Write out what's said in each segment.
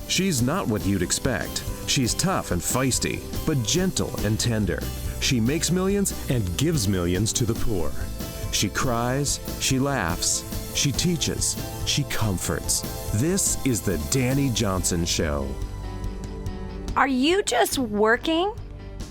She's not what you'd expect. She's tough and feisty, but gentle and tender. She makes millions and gives millions to the poor. She cries, she laughs, she teaches, she comforts. This is the Dani Johnson Show. Are you just working?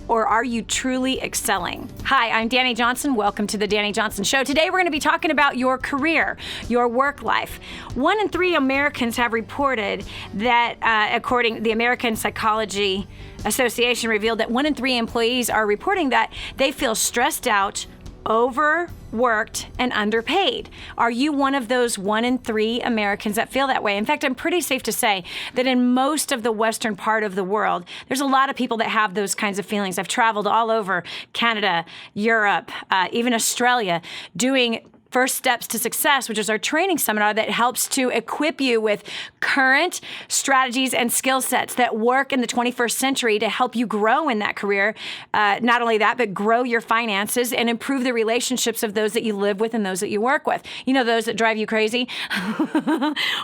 Or are you truly excelling? Hi, I'm Dani Johnson. Welcome to the Dani Johnson Show. Today we're going to be talking about your career, your work life. 1 in 3 Americans have reported that, according to the American Psychology Association, revealed that 1 in 3 employees are reporting that they feel stressed out, overworked, and underpaid. Are you one of those 1 in 3 Americans that feel that way? In fact, I'm pretty safe to say that in most of the western part of the world, there's a lot of people that have those kinds of feelings. I've traveled all over Canada, Europe, even Australia, doing First Steps to Success, which is our training seminar that helps to equip you with current strategies and skill sets that work in the 21st century to help you grow in that career. Not only that, but grow your finances and improve the relationships of those that you live with and those that you work with. You know, those that drive you crazy?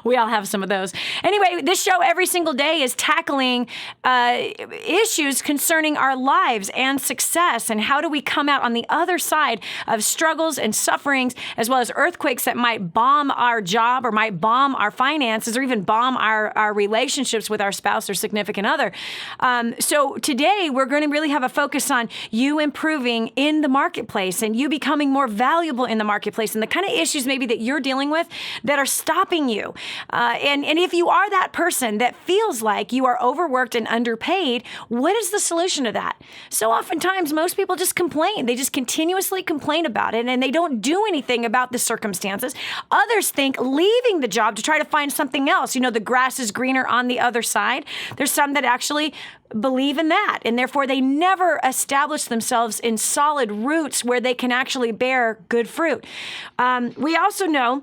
We all have some of those. Anyway, this show every single day is tackling issues concerning our lives and success, and how do we come out on the other side of struggles and sufferings, as well as earthquakes that might bomb our job or might bomb our finances or even bomb our relationships with our spouse or significant other. So today we're going to really have a focus on you improving in the marketplace and you becoming more valuable in the marketplace and the kind of issues maybe that you're dealing with that are stopping you. And if you are that person that feels like you are overworked and underpaid, what is the solution to that? So oftentimes most people just complain. They just continuously complain about it and they don't do anything about the circumstances. Others think leaving the job to try to find something else. You know, the grass is greener on the other side. There's some that actually believe in that, and therefore they never establish themselves in solid roots where they can actually bear good fruit. We also know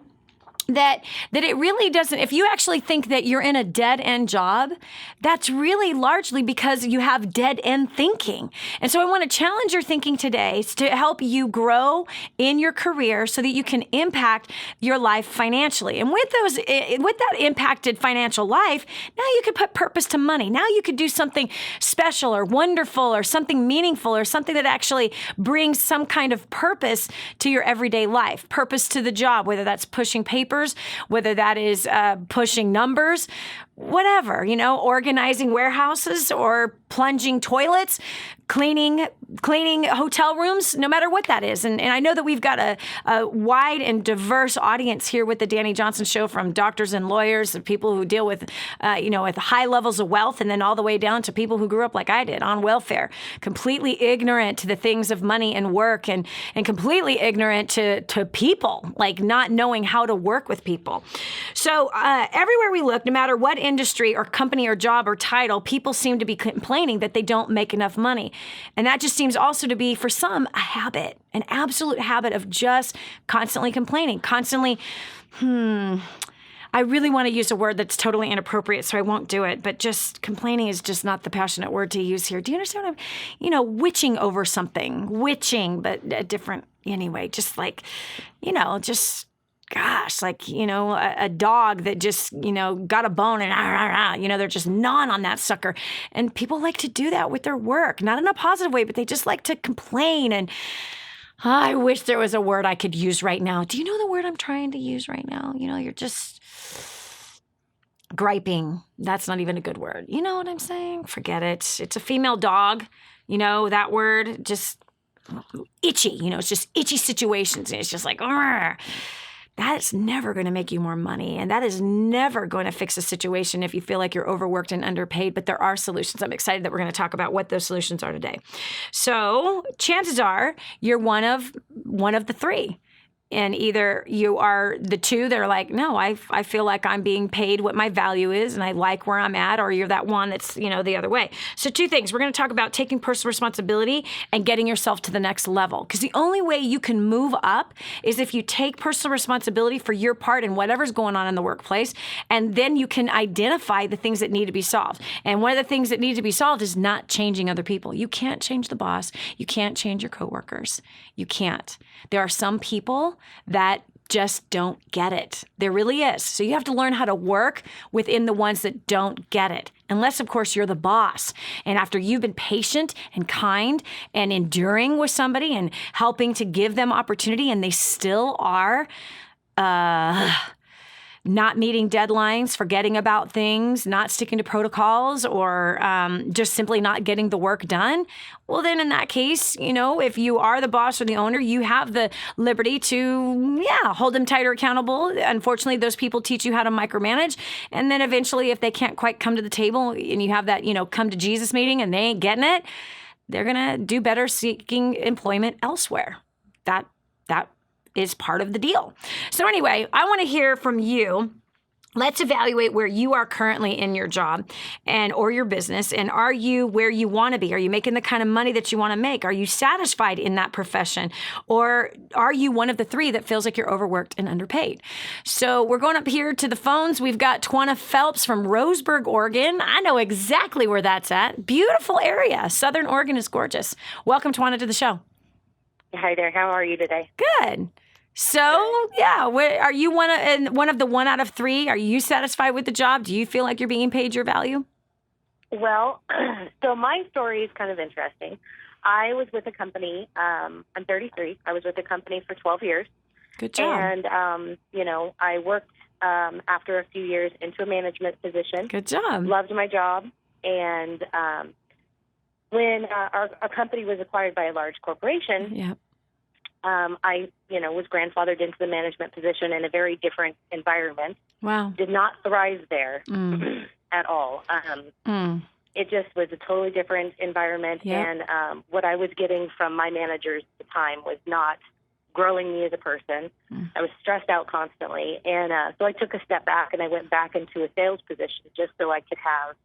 that it really doesn't, if you actually think that you're in a dead-end job, that's really largely because you have dead-end thinking. And so I want to challenge your thinking today to help you grow in your career so that you can impact your life financially. And with that impacted financial life, now you can put purpose to money. Now you could do something special or wonderful or something meaningful or something that actually brings some kind of purpose to your everyday life. Purpose to the job, whether that's pushing papers, whether that is pushing numbers, whatever, you know, organizing warehouses or plunging toilets, cleaning hotel rooms, no matter what that is. And I know that we've got a wide and diverse audience here with the Dani Johnson Show, from doctors and lawyers and people who deal with, with high levels of wealth, and then all the way down to people who grew up like I did on welfare, completely ignorant to the things of money and work, and completely ignorant to people, like not knowing how to work with people. So everywhere we look, no matter what industry or company or job or title, people seem to be complaining that they don't make enough money. And that just seems also to be, for some, a habit, an absolute habit of just constantly complaining, constantly, I really want to use a word that's totally inappropriate, so I won't do it, but just complaining is just not the passionate word to use here. Do you understand what I'm, witching over something, but a different, anyway, just like, gosh, like, a dog that just, got a bone and, they're just gnawing on that sucker. And people like to do that with their work, not in a positive way, but they just like to complain. And I wish there was a word I could use right now. Do you know the word I'm trying to use right now? You're just griping. That's not even a good word. You know what I'm saying? Forget it. It's a female dog. That word, just itchy. It's just itchy situations. And it's just like, Argh. That's never going to make you more money. And that is never going to fix a situation if you feel like you're overworked and underpaid. But there are solutions. I'm excited that we're going to talk about what those solutions are today. So chances are you're one of the 3. And either you are the 2 that are like, no, I feel like I'm being paid what my value is and I like where I'm at, or you're that one that's, the other way. So 2 things. We're going to talk about taking personal responsibility and getting yourself to the next level. Because the only way you can move up is if you take personal responsibility for your part in whatever's going on in the workplace, and then you can identify the things that need to be solved. And one of the things that need to be solved is not changing other people. You can't change the boss. You can't change your coworkers. You can't. There are some people that just don't get it. There really is. So you have to learn how to work within the ones that don't get it. Unless, of course, you're the boss. And after you've been patient and kind and enduring with somebody and helping to give them opportunity, and they still are not meeting deadlines, forgetting about things, not sticking to protocols, or just simply not getting the work done, well, then in that case, if you are the boss or the owner, you have the liberty to, hold them tighter accountable. Unfortunately, those people teach you how to micromanage. And then eventually, if they can't quite come to the table and you have that, come to Jesus meeting and they ain't getting it, they're going to do better seeking employment elsewhere. That is part of the deal. So anyway, I want to hear from you. Let's evaluate where you are currently in your job or your business. And are you where you want to be? Are you making the kind of money that you want to make? Are you satisfied in that profession? Or are you one of the three that feels like you're overworked and underpaid? So we're going up here to the phones. We've got Twana Phelps from Roseburg, Oregon. I know exactly where that's at. Beautiful area. Southern Oregon is gorgeous. Welcome, Twana, to the show. Hi there. How are you today? Good. So, are you one of the 1 out of 3? Are you satisfied with the job? Do you feel like you're being paid your value? Well, so my story is kind of interesting. I was with a company. I'm 33. I was with a company for 12 years. Good job. And, I worked after a few years into a management position. Good job. Loved my job. And when our company was acquired by a large corporation, I, was grandfathered into the management position in a very different environment. Wow. Did not thrive there at all. It just was a totally different environment. Yep. And what I was getting from my managers at the time was not growing me as a person. I was stressed out constantly. And so I took a step back and I went back into a sales position just so I could have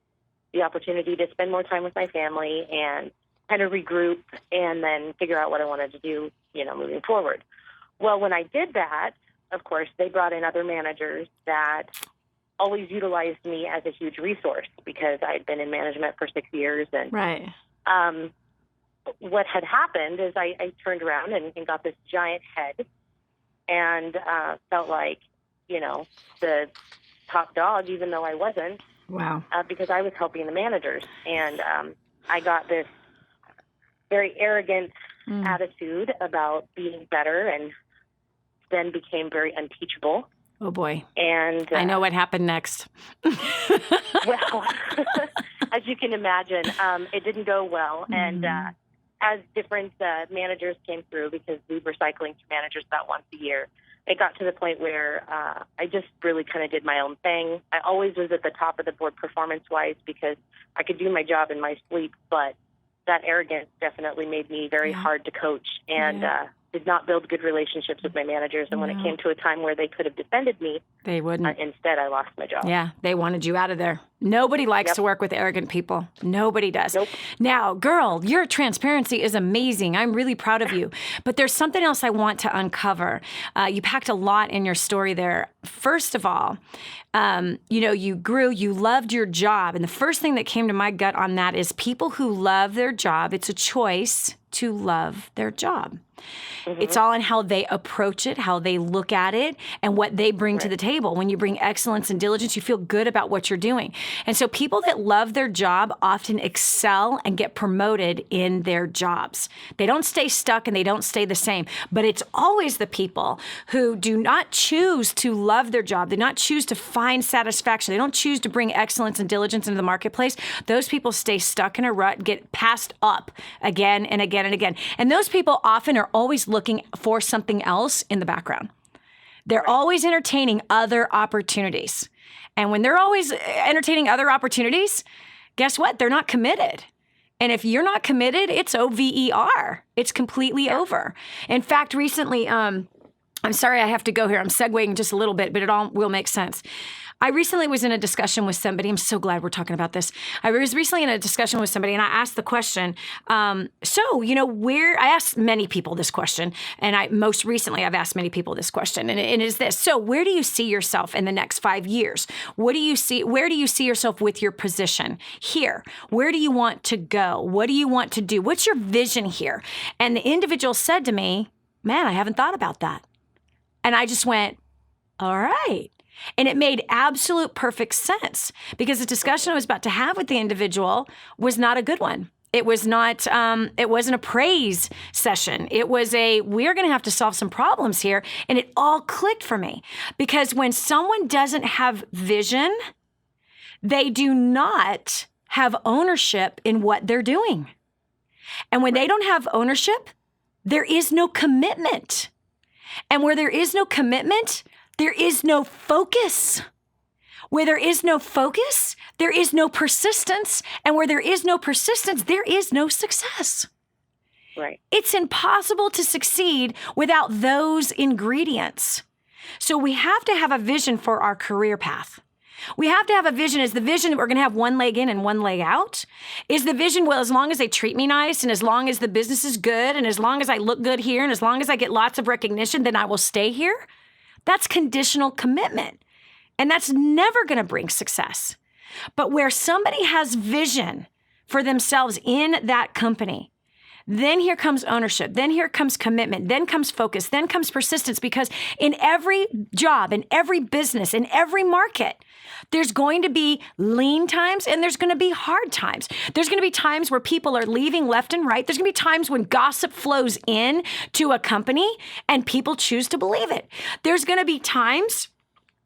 the opportunity to spend more time with my family and kind of regroup and then figure out what I wanted to do, moving forward. Well, when I did that, of course, they brought in other managers that always utilized me as a huge resource because I'd been in management for 6 years. And right. What had happened is I turned around and got this giant head and felt like, the top dog, even though I wasn't. Wow. Because I was helping the managers. And I got this very arrogant attitude about being better and then became very unteachable. Oh, boy. And I know what happened next. Well, as you can imagine, it didn't go well. And as different managers came through, because we were cycling through managers about once a year, it got to the point where I just really kind of did my own thing. I always was at the top of the board performance-wise because I could do my job in my sleep, but that arrogance definitely made me very hard to coach and did not build good relationships with my managers. And when it came to a time where they could have defended me, they wouldn't. Instead, I lost my job. Yeah, they wanted you out of there. Nobody likes to work with arrogant people. Nobody does. Nope. Now, girl, your transparency is amazing. I'm really proud of you. But there's something else I want to uncover. You packed a lot in your story there. First of all, you grew, you loved your job. And the first thing that came to my gut on that is people who love their job, it's a choice to love their job. It's all in how they approach it, how they look at it, and what they bring to the table. When you bring excellence and diligence, you feel good about what you're doing. And so people that love their job often excel and get promoted in their jobs. They don't stay stuck and they don't stay the same. But it's always the people who do not choose to love their job. They do not choose to find satisfaction. They don't choose to bring excellence and diligence into the marketplace. Those people stay stuck in a rut, get passed up again and again and again. And those people often are always looking for something else in the background. They're always entertaining other opportunities. And when they're always entertaining other opportunities, guess what? They're not committed. And if you're not committed, it's over. It's completely over. In fact, recently, I'm sorry I have to go here. I'm segueing just a little bit, but it all will make sense. I recently was in a discussion with somebody. I'm so glad we're talking about this. I was recently in a discussion with somebody, and I asked the question, I asked many people this question, and most recently I've asked many people this question, and it is this. So where do you see yourself in the next 5 years? Where do you see yourself with your position here? Where do you want to go? What do you want to do? What's your vision here? And the individual said to me, man, I haven't thought about that. And I just went, all right. And it made absolute perfect sense because the discussion I was about to have with the individual was not a good one. It was not, it wasn't a praise session. It was we're going to have to solve some problems here. And it all clicked for me because when someone doesn't have vision, they do not have ownership in what they're doing. And when they don't have ownership, there is no commitment. And where there is no commitment, there is no focus. Where there is no focus, there is no persistence. And where there is no persistence, there is no success. Right. It's impossible to succeed without those ingredients. So we have to have a vision for our career path. We have to have a vision. Is the vision that we're going to have one leg in and one leg out? Is the vision, well, as long as they treat me nice and as long as the business is good and as long as I look good here and as long as I get lots of recognition, then I will stay here? That's conditional commitment. And that's never going to bring success. But where somebody has vision for themselves in that company, then here comes ownership. Then here comes commitment. Then comes focus. Then comes persistence. Because in every job, in every business, in every market, there's going to be lean times and there's going to be hard times. There's going to be times where people are leaving left and right. There's going to be times when gossip flows in to a company and people choose to believe it. There's going to be times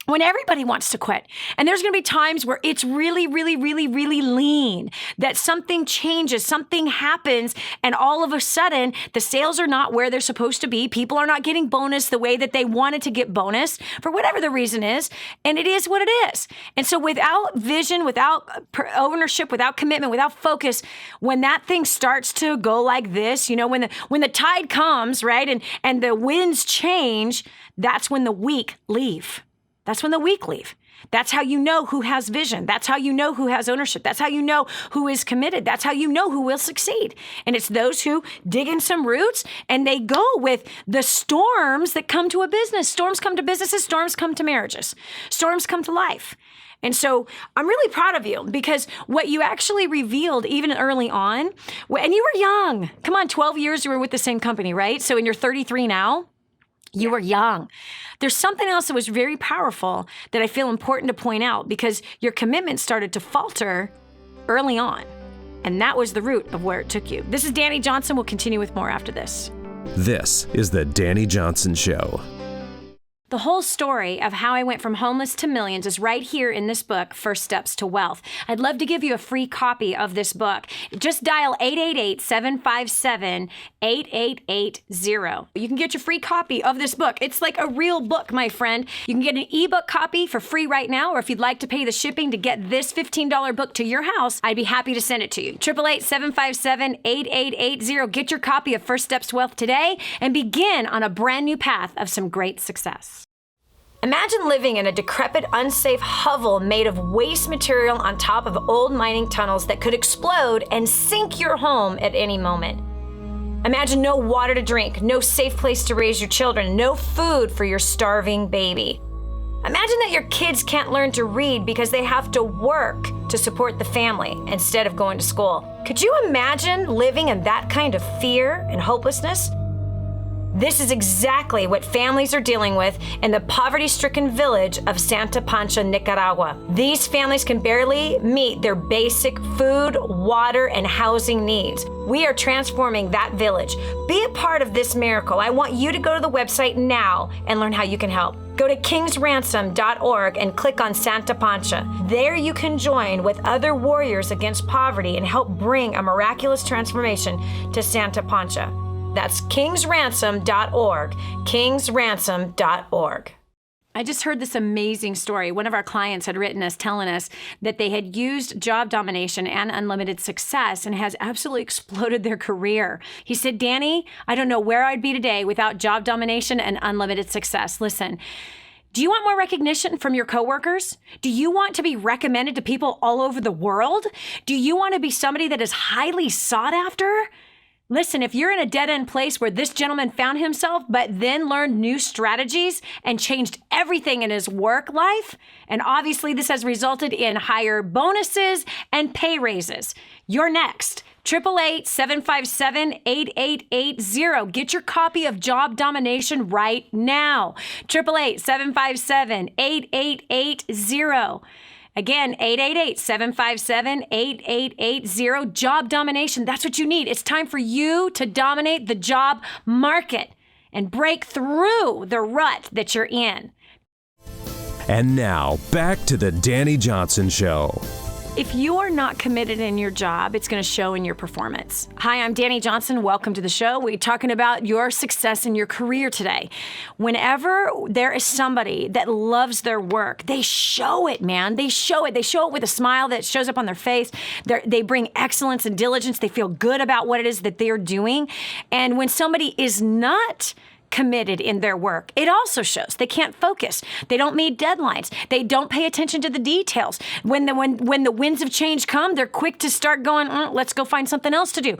when everybody wants to quit. And there's going to be times where it's really, really, really, really lean, that something changes, something happens, and all of a sudden, the sales are not where they're supposed to be. People are not getting bonus the way that they wanted to get bonus for whatever the reason is, and it is what it is. And so without vision, without ownership, without commitment, without focus, when that thing starts to go like this, you know, when the tide comes, right, and the winds change, that's when the weak leave. That's when the weak leave. That's how you know who has vision. That's how you know who has ownership. That's how you know who is committed. That's how you know who will succeed. And it's those who dig in some roots and they go with the storms that come to a business. Storms come to businesses. Storms come to marriages. Storms come to life. And so I'm really proud of you because what you actually revealed even early on, and you were young. Come on, 12 years you were with the same company, right? So and you're 33 now. You were young. There's something else that was very powerful that I feel important to point out because your commitment started to falter early on. And that was the root of where it took you. This is Dani Johnson. We'll continue with more after this. This is the Dani Johnson Show. The whole story of how I went from homeless to millions is right here in this book, First Steps to Wealth. I'd love to give you a free copy of this book. Just dial 888-757-8880. You can get your free copy of this book. It's like a real book, my friend. You can get an ebook copy for free right now, or if you'd like to pay the shipping to get this $15 book to your house, I'd be happy to send it to you. 888-757-8880. Get your copy of First Steps to Wealth today and begin on a brand new path of some great success. Imagine living in a decrepit, unsafe hovel made of waste material on top of old mining tunnels that could explode and sink your home at any moment. Imagine no water to drink, no safe place to raise your children, no food for your starving baby. Imagine that your kids can't learn to read because they have to work to support the family instead of going to school. Could you imagine living in that kind of fear and hopelessness? This is exactly what families are dealing with in the poverty-stricken village of Santa Pancha, Nicaragua. These families can barely meet their basic food, water, and housing needs. We are transforming that village. Be a part of this miracle. I want you to go to the website now and learn how you can help. Go to kingsransom.org and click on Santa Pancha. There you can join with other warriors against poverty and help bring a miraculous transformation to Santa Pancha. That's kingsransom.org, kingsransom.org. I just heard this amazing story. One of our clients had written us telling us that they had used job domination and unlimited success and has absolutely exploded their career. He said, Dani, I don't know where I'd be today without job domination and unlimited success. Listen, do you want more recognition from your coworkers? Do you want to be recommended to people all over the world? Do you want to be somebody that is highly sought after? Listen, if you're in a dead-end place where this gentleman found himself, but then learned new strategies and changed everything in his work life, and obviously this has resulted in higher bonuses and pay raises, you're next. 888-757-8880. Get your copy of Job Domination right now. 888-757-8880. Again, 888-757-8880. Job domination. That's what you need. It's time for you to dominate the job market and break through the rut that you're in. And now, back to the Dani Johnson Show. If you are not committed in your job, it's going to show in your performance. Hi, I'm Dani Johnson. Welcome to the show. We're talking about your success in your career today. Whenever there is somebody that loves their work, they show it, man. They show it. They show it with a smile that shows up on their face. They bring excellence and diligence. They feel good about what it is that they're doing. And when somebody is not committed in their work, it also shows. They can't focus. They don't meet deadlines. They don't pay attention to the details. When the winds of change come, they're quick to start going, let's go find something else to do.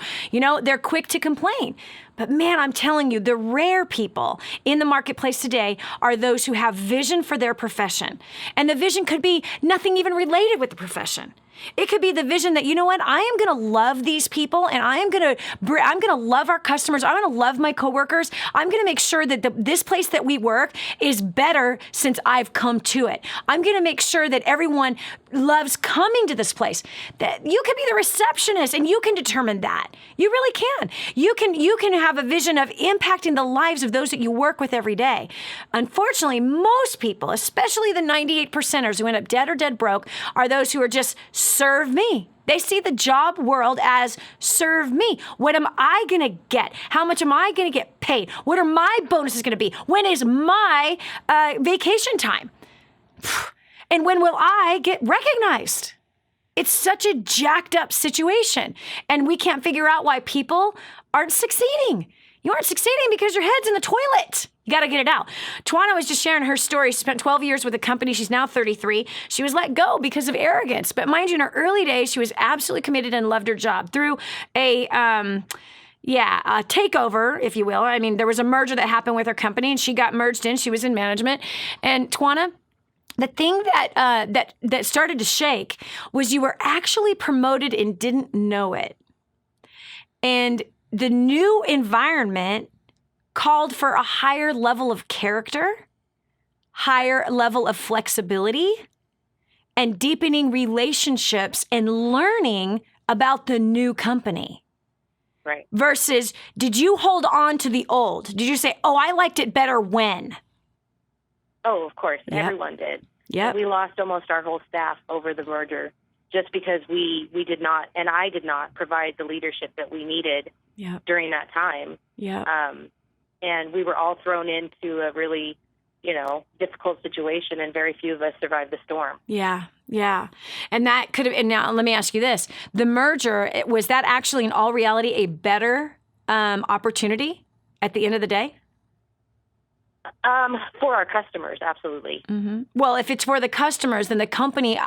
They're quick to complain. But man, I'm telling you, the rare people in the marketplace today are those who have vision for their profession. And the vision could be nothing even related with the profession. It could be the vision that, you know what, I am going to love these people, and I'm going to love our customers. I'm going to love my coworkers. I'm going to make sure that this place that we work is better since I've come to it. I'm going to make sure that everyone loves coming to this place. That you can be the receptionist, and you can determine that. You really can. You can have a vision of impacting the lives of those that you work with every day. Unfortunately, most people, especially the 98%ers who end up dead or dead broke, are those who are just serve me. They see the job world as serve me. What am I going to get? How much am I going to get paid? What are my bonuses going to be? When is my vacation time? And when will I get recognized? It's such a jacked up situation. And we can't figure out why people aren't succeeding. You aren't succeeding because your head's in the toilet. You got to get it out. Tawana was just sharing her story. She spent 12 years with a company. She's now 33. She was let go because of arrogance. But mind you, in her early days, she was absolutely committed and loved her job through a takeover, if you will. I mean, there was a merger that happened with her company, and she got merged in. She was in management. And Tawana, the thing that started to shake was you were actually promoted and didn't know it. And the new environment called for a higher level of character, higher level of flexibility, and deepening relationships and learning about the new company. Right. Versus, did you hold on to the old? Did you say, I liked it better when? Oh, of course. Yep. Everyone did. Yep. We lost almost our whole staff over the merger just because we did not, and I did not provide the leadership that we needed during that time. Yeah. And we were all thrown into a really, difficult situation, and very few of us survived the storm. Yeah. Yeah. And that could have, and now let me ask you this. The merger, was that actually in all reality a better opportunity at the end of the day? For our customers, absolutely. Mm-hmm. Well, if it's for the customers, then the company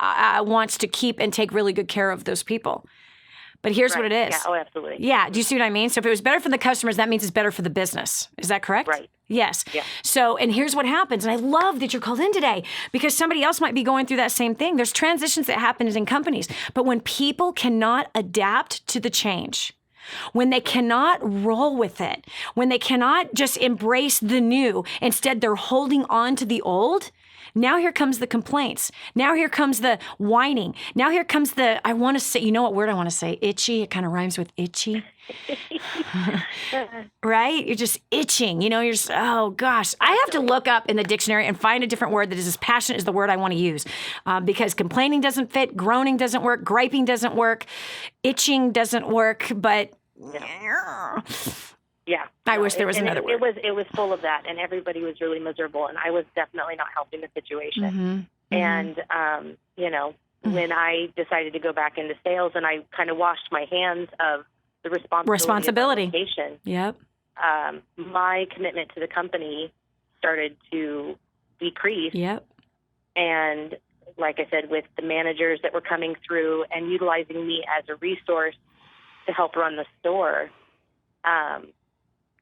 wants to keep and take really good care of those people. But here's what it is. Yeah. Oh, absolutely. Yeah. Do you see what I mean? So if it was better for the customers, that means it's better for the business. Is that correct? Right. Yes. Yeah. So, and here's what happens. And I love that you're called in today because somebody else might be going through that same thing. There's transitions that happen in companies. But when people cannot adapt to the change, when they cannot roll with it, when they cannot just embrace the new, instead they're holding on to the old, now here comes the complaints. Now here comes the whining. Now here comes the, I want to say, you know what word I want to say? Itchy. It kind of rhymes with itchy. Right? You're just itching. You're just, oh gosh. I have to look up in the dictionary and find a different word that is as passionate as the word I want to use. Because complaining doesn't fit, groaning doesn't work, griping doesn't work, itching doesn't work, but yeah. I wish there was another word. It was full of that, and everybody was really miserable, and I was definitely not helping the situation. Mm-hmm. And, when I decided to go back into sales, and I kind of washed my hands of the responsibility. Of the location, yep. My commitment to the company started to decrease. Yep. And like I said, with the managers that were coming through and utilizing me as a resource to help run the store,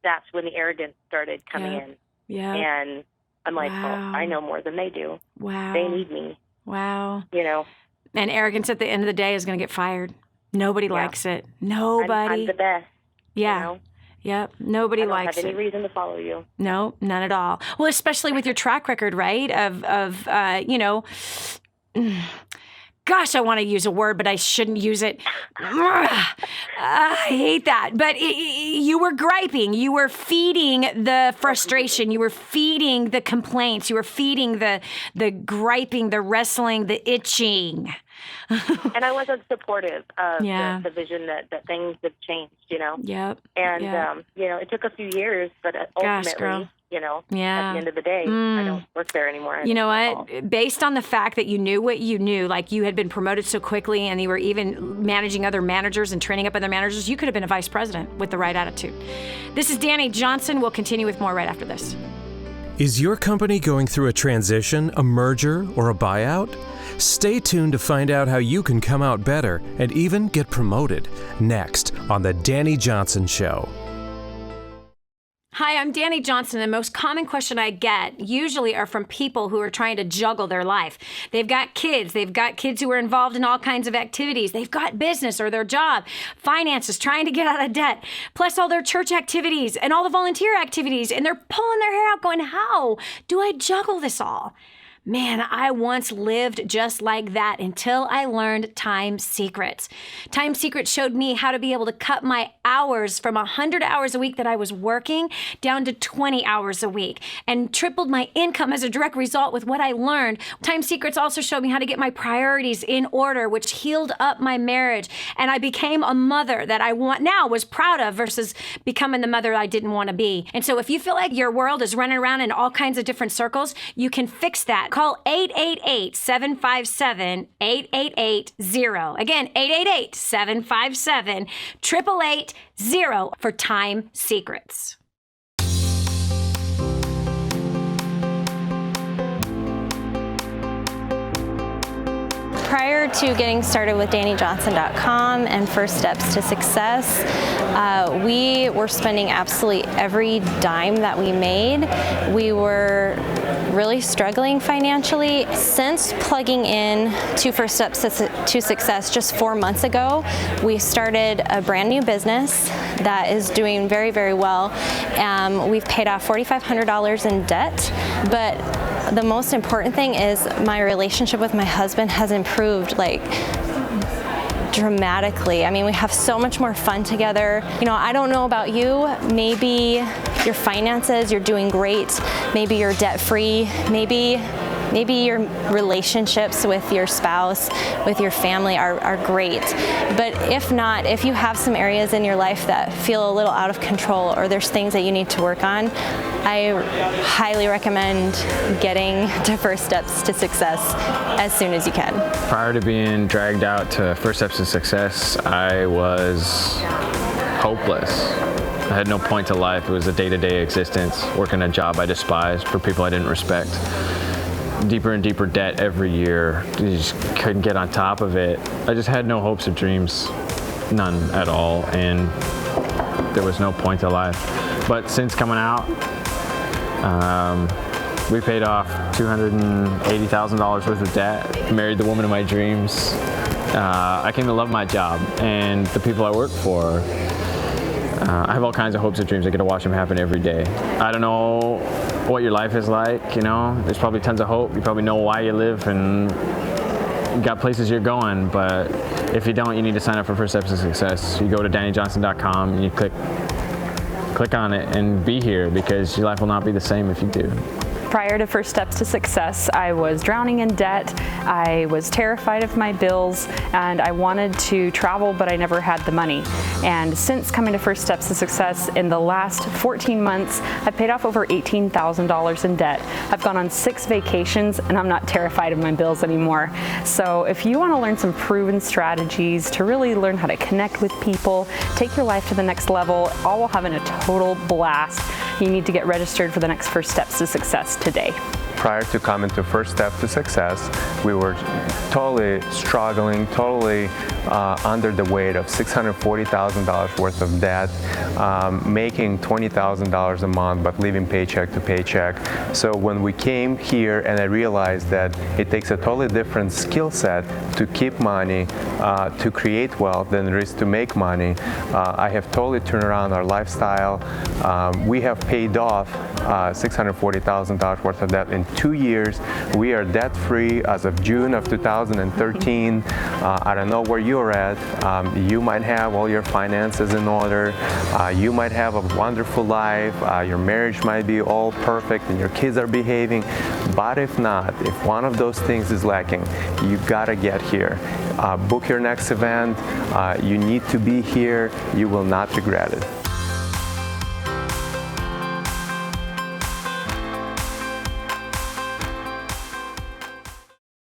that's when the arrogance started coming in. Yeah. And I'm like, well, I know more than they do. Wow. They need me. Wow. And arrogance at the end of the day is going to get fired. Nobody likes it. Nobody. I'm the best. Yeah. You know? Yep. Nobody likes it. I don't have any reason to follow you. No, none at all. Well, especially with your track record, right? Of gosh, I want to use a word, but I shouldn't use it. I hate that. But you were griping. You were feeding the frustration. You were feeding the complaints. You were feeding the griping, the wrestling, the itching. And I wasn't supportive of the vision that things have changed, Yep. And, it took a few years, but ultimately, at the end of the day, I don't work there anymore. You know what? Based on the fact that you knew what you knew, like you had been promoted so quickly and you were even managing other managers and training up other managers, you could have been a vice president with the right attitude. This is Dani Johnson. We'll continue with more right after this. Is your company going through a transition, a merger, or a buyout? Stay tuned to find out how you can come out better and even get promoted next on The Dani Johnson Show. Hi, I'm Dani Johnson. The most common question I get usually are from people who are trying to juggle their life. They've got kids. They've got kids who are involved in all kinds of activities. They've got business or their job, finances, trying to get out of debt, plus all their church activities and all the volunteer activities. And they're pulling their hair out going, how do I juggle this all? Man, I once lived just like that until I learned Time Secrets. Time Secrets showed me how to be able to cut my hours from 100 hours a week that I was working down to 20 hours a week and tripled my income as a direct result with what I learned. Time Secrets also showed me how to get my priorities in order, which healed up my marriage. And I became a mother that I was proud of versus becoming the mother I didn't want to be. And so if you feel like your world is running around in all kinds of different circles, you can fix that. Call 888-757-8880. Again, 888-757-8880 for Time Secrets. Prior to getting started with DaniJohnson.com and First Steps to Success, we were spending absolutely every dime that we made. We were really struggling financially. Since plugging in to First Steps to Success just 4 months ago, we started a brand new business that is doing very, very well. We've paid off $4,500 in debt, but the most important thing is my relationship with my husband has improved dramatically. I mean, we have so much more fun together. I don't know about you, maybe your finances, you're doing great, maybe you're debt-free, maybe your relationships with your spouse, with your family are great. But if not, if you have some areas in your life that feel a little out of control or there's things that you need to work on, I highly recommend getting to First Steps to Success as soon as you can. Prior to being dragged out to First Steps to Success, I was hopeless. I had no point to life. It was a day-to-day existence, working a job I despised for people I didn't respect. Deeper and deeper debt every year. You just couldn't get on top of it. I just had no hopes or dreams, none at all, and there was no point to life. But since coming out, we paid off $280,000 worth of debt, married the woman of my dreams. I came to love my job and the people I work for. I have all kinds of hopes and dreams. I get to watch them happen every day. I don't know what your life is like, There's probably tons of hope. You probably know why you live and you got places you're going, but if you don't, you need to sign up for First Steps to Success. You go to DaniJohnson.com and you click on it and be here, because your life will not be the same if you do. Prior to First Steps to Success, I was drowning in debt, I was terrified of my bills, and I wanted to travel, but I never had the money. And since coming to First Steps to Success, in the last 14 months, I've paid off over $18,000 in debt. I've gone on 6 vacations, and I'm not terrified of my bills anymore. So if you want to learn some proven strategies to really learn how to connect with people, take your life to the next level, all while having a total blast, you need to get registered for the next First Steps to Success today. Prior to coming to First Step to Success, we were totally struggling, totally under the weight of $640,000 worth of debt, making $20,000 a month, but living paycheck to paycheck. So when we came here, and I realized that it takes a totally different skill set to keep money, to create wealth than it is to make money, I have totally turned around our lifestyle. We have paid off $640,000 worth of debt in 2 years. We are debt-free as of June of 2013. I don't know where you're at. You might have all your finances in order. You might have a wonderful life. Your marriage might be all perfect and your kids are behaving. But if not, if one of those things is lacking, you gotta get here. Book your next event. You need to be here. You will not regret it.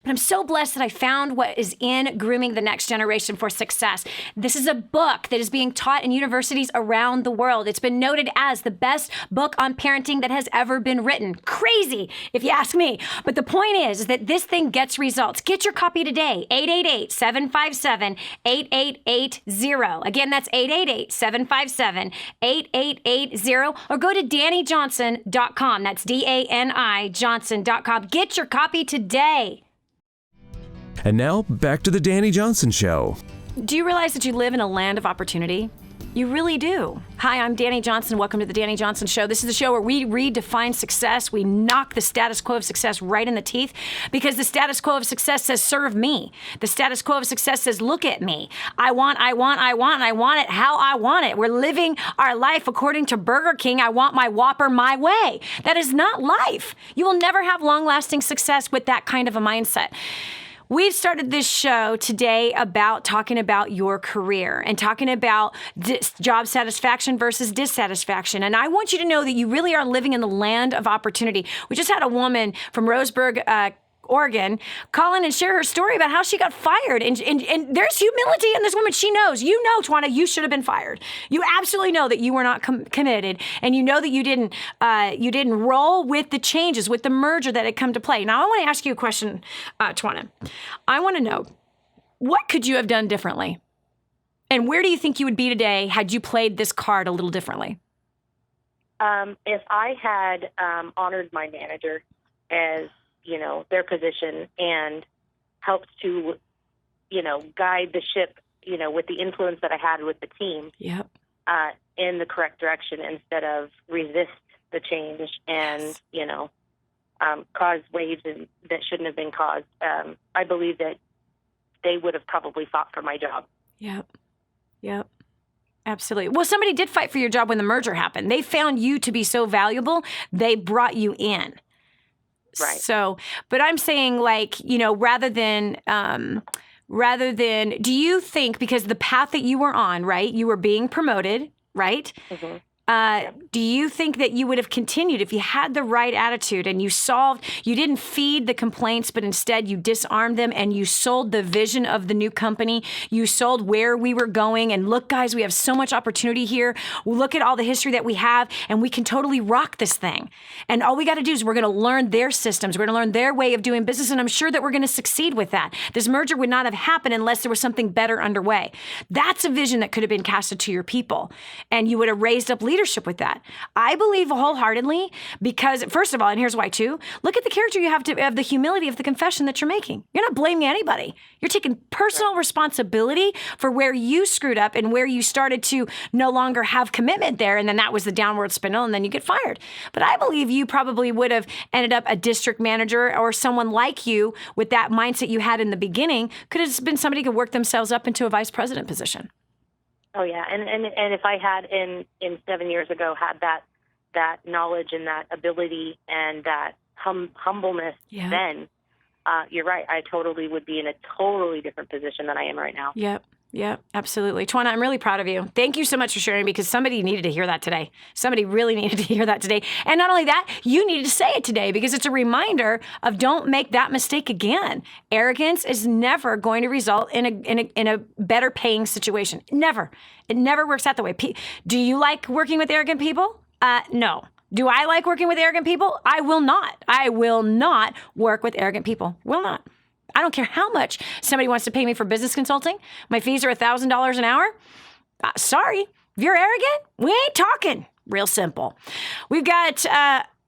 But I'm so blessed that I found what is in Grooming the Next Generation for Success. This is a book that is being taught in universities around the world. It's been noted as the best book on parenting that has ever been written. Crazy, if you ask me. But the point is that this thing gets results. Get your copy today, 888-757-8880. Again, that's 888-757-8880. Or go to DaniJohnson.com. That's DANI Johnson.com. Get your copy today. And now, back to the Dani Johnson Show. Do you realize that you live in a land of opportunity? You really do. Hi, I'm Dani Johnson. Welcome to the Dani Johnson Show. This is the show where we redefine success. We knock the status quo of success right in the teeth, because the status quo of success says, serve me. The status quo of success says, look at me. I want it how I want it. We're living our life according to Burger King. I want my Whopper my way. That is not life. You will never have long-lasting success with that kind of a mindset. We've started this show today about talking about your career and talking about job satisfaction versus dissatisfaction. And I want you to know that you really are living in the land of opportunity. We just had a woman from Roseburg, Oregon, call in and share her story about how she got fired. And there's humility in this woman. She knows. You know, Twana, you should have been fired. You absolutely know that you were not committed, and you know that you didn't roll with the changes, with the merger that had come to play. Now, I want to ask you a question, Twana. I want to know, what could you have done differently? And where do you think you would be today had you played this card a little differently? If I had honored my manager as their position and helped to, guide the ship, with the influence that I had with the team, yep, in the correct direction instead of resist the change and, cause waves that shouldn't have been caused. I believe that they would have probably fought for my job. Yep. Absolutely. Well, somebody did fight for your job when the merger happened. They found you to be so valuable, they brought you in. Right. So, but I'm saying, rather than, do you think, because the path that you were on, right, you were being promoted, right? Mm-hmm. Do you think that you would have continued if you had the right attitude and you didn't feed the complaints, but instead you disarmed them and you sold the vision of the new company? You sold where we were going. And look, guys, we have so much opportunity here. Look at all the history that we have, and we can totally rock this thing. And all we got to do is we're going to learn their systems. We're going to learn their way of doing business. And I'm sure that we're going to succeed with that. This merger would not have happened unless there was something better underway. That's a vision that could have been casted to your people. And you would have raised up leadership with that. I believe wholeheartedly, because first of all, and here's why too, look at the character you have to have, the humility of the confession that you're making. You're not blaming anybody. You're taking personal responsibility for where you screwed up and where you started to no longer have commitment there. And then that was the downward spindle, and then you get fired. But I believe you probably would have ended up a district manager or someone like you with that mindset you had in the beginning. Could have been somebody who could work themselves up into a vice president position. Oh yeah, and if I had in 7 years ago had that knowledge and that ability and that humbleness, then you're right. I totally would be in a totally different position than I am right now. Yep, absolutely. Twana, I'm really proud of you. Thank you so much for sharing, because somebody needed to hear that today. Somebody really needed to hear that today. And not only that, you needed to say it today, because it's a reminder of don't make that mistake again. Arrogance is never going to result in a better paying situation. Never. It never works out that way. Do you like working with arrogant people? No. Do I like working with arrogant people? I will not. I will not work with arrogant people. Will not. I don't care how much somebody wants to pay me for business consulting. My fees are $1,000 an hour. Sorry, if you're arrogant, we ain't talking. Real simple. We've got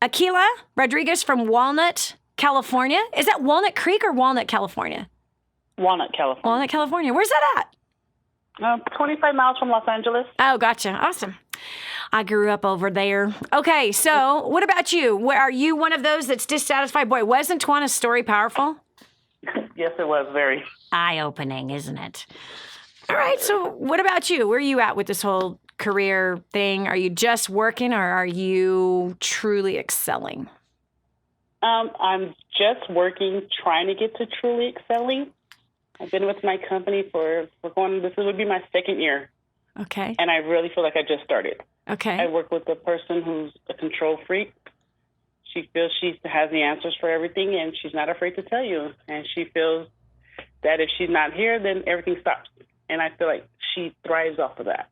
Aquila Rodriguez from Walnut, California. Is that Walnut Creek or Walnut, California? Walnut, California. Walnut, California. Where's that at? 25 miles from Los Angeles. Oh, gotcha. Awesome. I grew up over there. Okay, so what about you? Are you one of those that's dissatisfied? Boy, wasn't Tawana's story powerful? Yes, it was very. Eye-opening, isn't it? All right, so what about you? Where are you at with this whole career thing? Are you just working or are you truly excelling? I'm just working, trying to get to truly excelling. I've been with my company this would be my second year. Okay. And I really feel like I just started. Okay. I work with a person who's a control freak. She feels she has the answers for everything, and she's not afraid to tell you. And she feels that if she's not here, then everything stops. And I feel like she thrives off of that.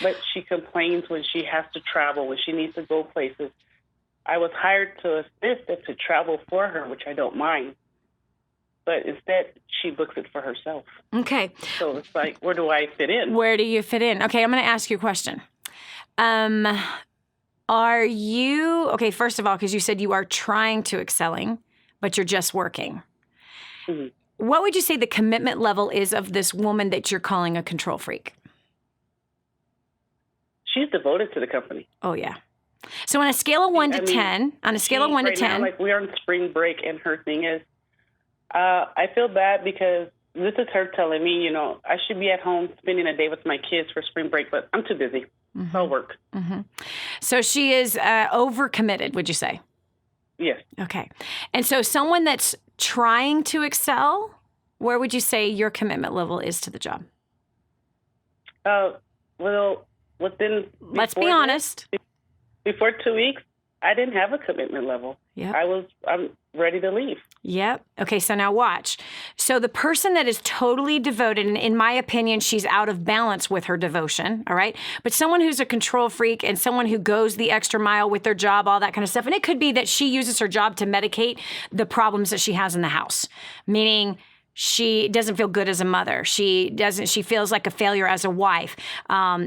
But she complains when she has to travel, when she needs to go places. I was hired to assist and to travel for her, which I don't mind. But instead, she books it for herself. Okay. So it's like, where do I fit in? Where do you fit in? Okay, I'm going to ask you a question. Are you, okay, first of all, because you said you are trying to excelling, but you're just working. Mm-hmm. What would you say the commitment level is of this woman that you're calling a control freak? She's devoted to the company. Oh, yeah. So on a scale of 1 to 10, on a scale of 1 to 10. Now, like we're on spring break, and her thing is, I feel bad because this is her telling me, I should be at home spending a day with my kids for spring break, but I'm too busy. Mm-hmm. I'll work. Mm-hmm. So she is overcommitted, would you say? Yes. Okay. And so someone that's trying to excel, where would you say your commitment level is to the job? Well, let's be honest. Before 2 weeks, I didn't have a commitment level. Yeah. I'm ready to leave. Yep. Okay, so now watch. So the person that is totally devoted, and in my opinion, she's out of balance with her devotion, all right? But someone who's a control freak and someone who goes the extra mile with their job, all that kind of stuff. And it could be that she uses her job to medicate the problems that she has in the house, meaning she doesn't feel good as a mother. She feels like a failure as a wife.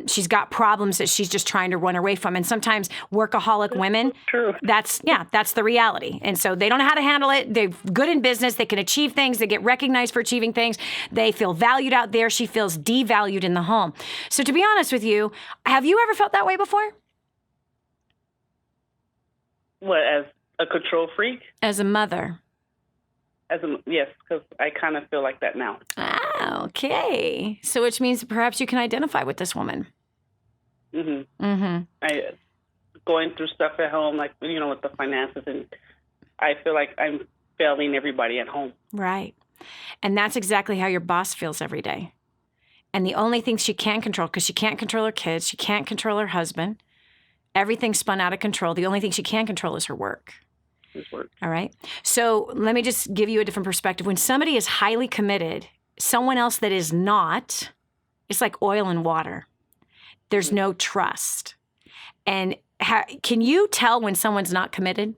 She's got problems that she's just trying to run away from. And sometimes workaholic women, that's the reality. And so they don't know how to handle it. They're good in business. They can achieve things. They get recognized for achieving things. They feel valued out there. She feels devalued in the home. So to be honest with you, have you ever felt that way before? What, as a control freak? As a mother. Yes, because I kind of feel like that now. Ah, okay. So which means perhaps you can identify with this woman. Mm-hmm. Mm-hmm. Going through stuff at home, like, with the finances, and I feel like I'm failing everybody at home. Right. And that's exactly how your boss feels every day. And the only thing she can control, because she can't control her kids, she can't control her husband, everything's spun out of control. The only thing she can control is her work. All right. So let me just give you a different perspective. When somebody is highly committed, someone else that is not, it's like oil and water. There's no trust. And can you tell when someone's not committed?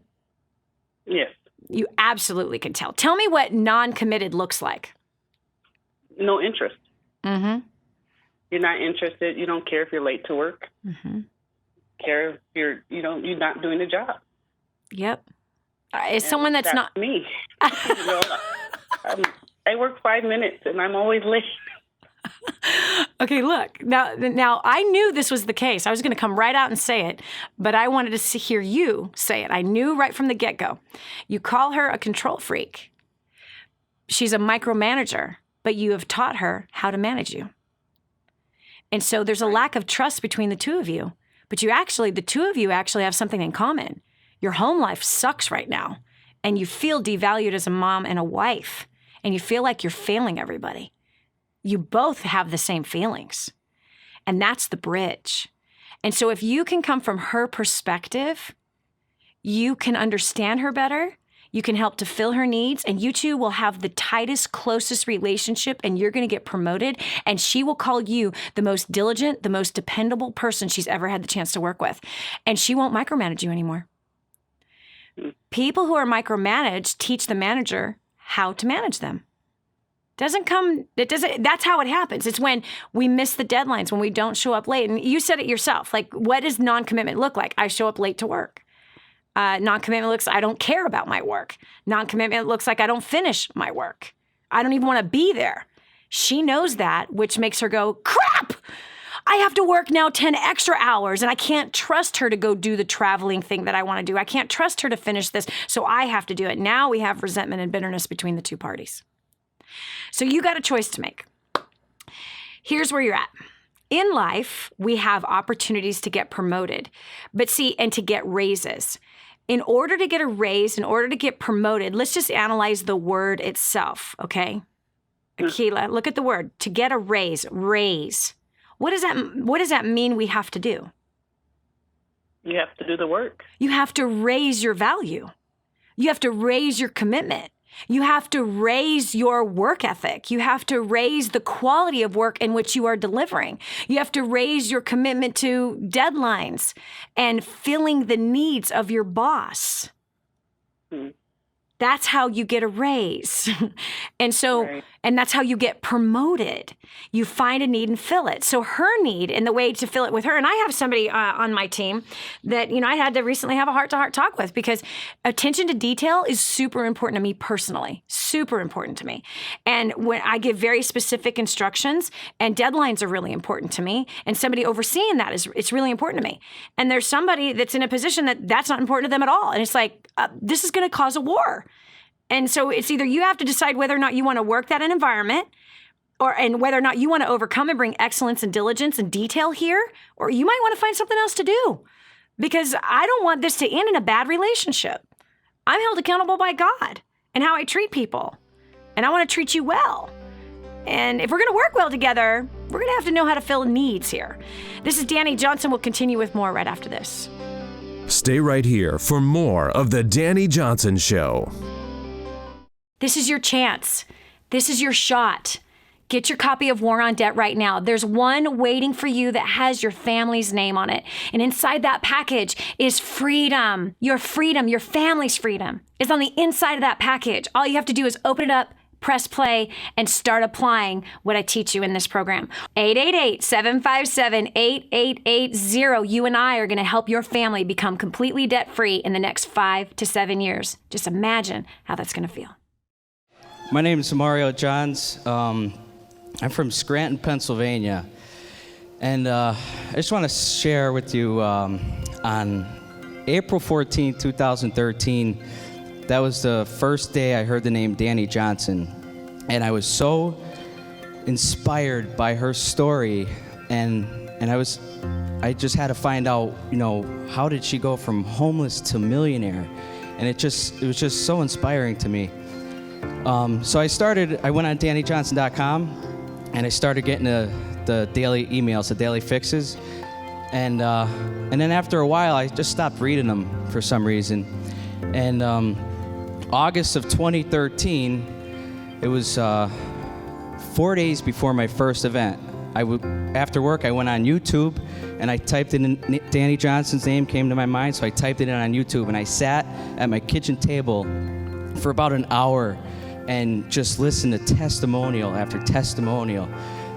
Yes. You absolutely can tell. Tell me what non-committed looks like. No interest. Mm-hmm. You're not interested. You don't care if you're late to work. Mm-hmm. Care if you're not doing the job. Yep. Is someone that's not me? I work 5 minutes and I'm always late. Okay, look. Now I knew this was the case. I was going to come right out and say it, but I wanted to hear you say it. I knew right from the get-go. You call her a control freak. She's a micromanager, but you have taught her how to manage you. And so there's a lack of trust between the two of you. But the two of you actually have something in common. Your home life sucks right now, and you feel devalued as a mom and a wife, and you feel like you're failing everybody. You both have the same feelings, and that's the bridge. And so if you can come from her perspective, you can understand her better, you can help to fill her needs, and you two will have the tightest, closest relationship, and you're going to get promoted, and she will call you the most diligent, the most dependable person she's ever had the chance to work with, and she won't micromanage you anymore. People who are micromanaged teach the manager how to manage them. That's how it happens. It's when we miss the deadlines, when we don't show up late. And you said it yourself. Like, what does non-commitment look like? I show up late to work. Non-commitment looks, I don't care about my work. Non-commitment looks like I don't finish my work. I don't even want to be there. She knows that, which makes her go, crap! I have to work now 10 extra hours, and I can't trust her to go do the traveling thing that I want to do. I can't trust her to finish this, so I have to do it. Now we have resentment and bitterness between the two parties. So you got a choice to make. Here's where you're at. In life, we have opportunities to get promoted, and to get raises. In order to get a raise, in order to get promoted, let's just analyze the word itself, okay? Akila, look at the word. To get a raise. What does that mean we have to do? You have to do the work. You have to raise your value. You have to raise your commitment. You have to raise your work ethic. You have to raise the quality of work in which you are delivering. You have to raise your commitment to deadlines and filling the needs of your boss. That's how you get a raise. And that's how you get promoted. You find a need and fill it. So her need and the way to fill it with her, and I have somebody on my team that, I had to recently have a heart-to-heart talk with, because attention to detail is super important to me personally, super important to me. And when I give very specific instructions, and deadlines are really important to me, and somebody overseeing that it's really important to me. And there's somebody that's in a position that's not important to them at all. And it's like, this is going to cause a war. And so it's either you have to decide whether or not you want to work that in environment, and whether or not you want to overcome and bring excellence and diligence and detail here, or you might want to find something else to do, because I don't want this to end in a bad relationship. I'm held accountable by God and how I treat people, and I want to treat you well. And if we're going to work well together, we're going to have to know how to fill needs here. This is Dani Johnson. We'll continue with more right after this. Stay right here for more of the Dani Johnson Show. This is your chance. This is your shot. Get your copy of War on Debt right now. There's one waiting for you that has your family's name on it. And inside that package is freedom. Your family's freedom is on the inside of that package. All you have to do is open it up, press play, and start applying what I teach you in this program. 888-757-8880. You and I are going to help your family become completely debt-free in the next 5 to 7 years. Just imagine how that's going to feel. My name is Mario Johns. I'm from Scranton, Pennsylvania. And I just want to share with you on April 14, 2013, that was the first day I heard the name Dani Johnson. And I was so inspired by her story. And I just had to find out, how did she go from homeless to millionaire? And it was just so inspiring to me. So I went on DaniJohnson.com, and I started getting the daily emails, the daily fixes. And then after a while, I just stopped reading them for some reason. And August of 2013, it was 4 days before my first event. After work, I went on YouTube, and I typed in Dani Johnson's name, came to my mind, so I typed it in on YouTube, and I sat at my kitchen table for about an hour and just listened to testimonial after testimonial.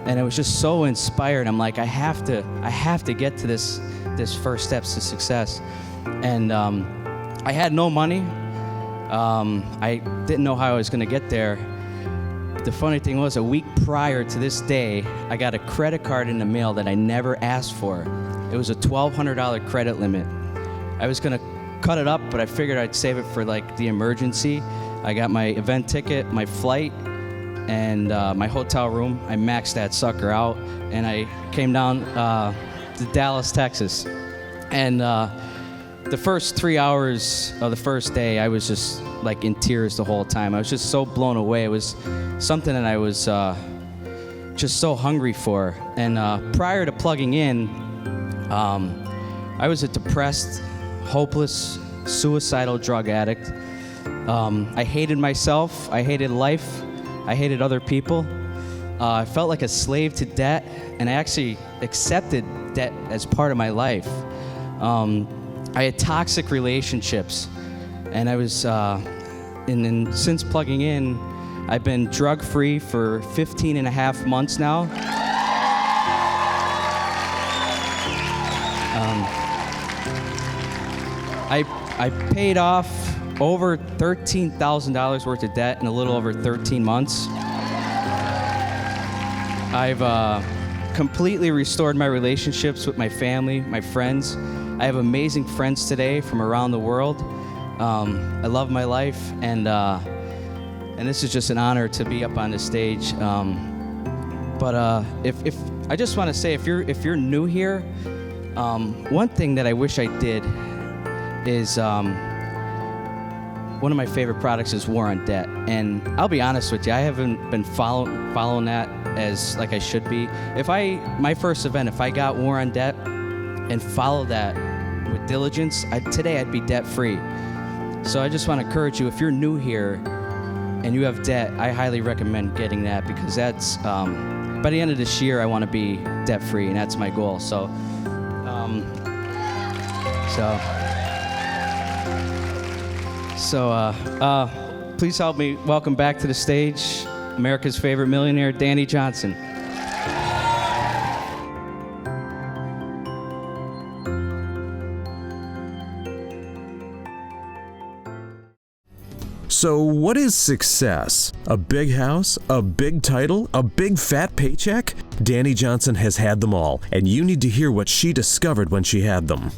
And I was just so inspired. I'm like, I have to get to this first steps to success. And I had no money. I didn't know how I was going to get there. The funny thing was, a week prior to this day, I got a credit card in the mail that I never asked for. It was a $1,200 credit limit. I was going to cut it up, but I figured I'd save it for like the emergency. I got my event ticket, my flight, and my hotel room. I maxed that sucker out, and I came down to Dallas, Texas. And the first 3 hours of the first day, I was just like in tears the whole time. I was just so blown away. It was something that I was just so hungry for. And prior to plugging in, I was a depressed, hopeless, suicidal drug addict. I hated myself, I hated life, I hated other people. I felt like a slave to debt, and I actually accepted debt as part of my life. I had toxic relationships, and I was and then since plugging in, I've been drug-free for 15 and a half months now. I paid off over $13,000 worth of debt in a little over 13 months. I've completely restored my relationships with my family, my friends. I have amazing friends today from around the world. I love my life, and this is just an honor to be up on this stage. But if I just want to say, if you're new here, one thing that I wish I did is one of my favorite products is War on Debt, and I'll be honest with you, I haven't been following that as like I should be. My first event, if I got War on Debt and followed that with diligence, today I'd be debt free. So I just want to encourage you, if you're new here and you have debt, I highly recommend getting that, because that's by the end of this year I want to be debt free, and that's my goal. So please help me welcome back to the stage America's favorite millionaire, Dani Johnson. So what is success? A big house? A big title? A big fat paycheck? Dani Johnson has had them all, and you need to hear what she discovered when she had them.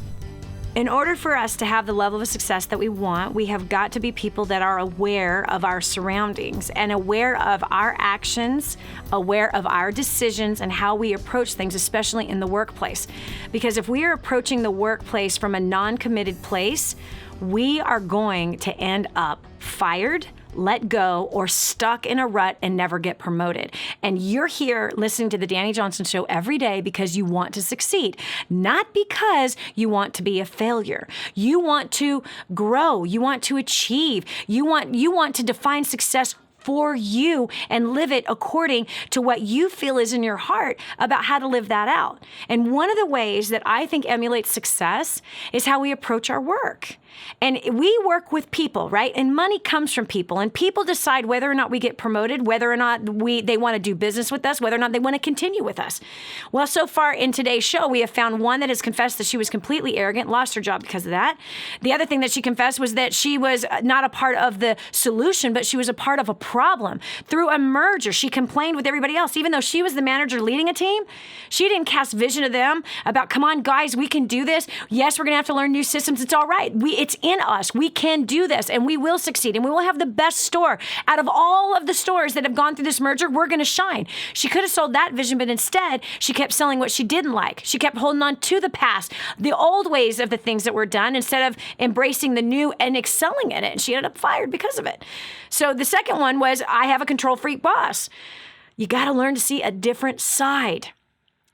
In order for us to have the level of success that we want, we have got to be people that are aware of our surroundings and aware of our actions, aware of our decisions and how we approach things, especially in the workplace. Because if we are approaching the workplace from a non-committed place, we are going to end up fired, let go, or stuck in a rut and never get promoted. And you're here listening to the Dani Johnson Show every day because you want to succeed, not because you want to be a failure. You want to grow, you want to achieve, you want to define success for you and live it according to what you feel is in your heart about how to live that out. And one of the ways that I think emulates success is how we approach our work. And we work with people, right? And money comes from people, and people decide whether or not we get promoted, whether or not they want to do business with us, whether or not they want to continue with us. Well, so far in today's show, we have found one that has confessed that she was completely arrogant, lost her job because of that. The other thing that she confessed was that she was not a part of the solution, but she was a part of a problem. Through a merger, she complained with everybody else. Even though she was the manager leading a team, she didn't cast vision to them about, come on, guys, we can do this. Yes, we're going to have to learn new systems. It's all right. It's in us. We can do this, and we will succeed, and we will have the best store. Out of all of the stores that have gone through this merger, we're going to shine. She could have sold that vision, but instead, she kept selling what she didn't like. She kept holding on to the past, the old ways of the things that were done, instead of embracing the new and excelling in it, and she ended up fired because of it. So the second one was, I have a control freak boss. You got to learn to see a different side.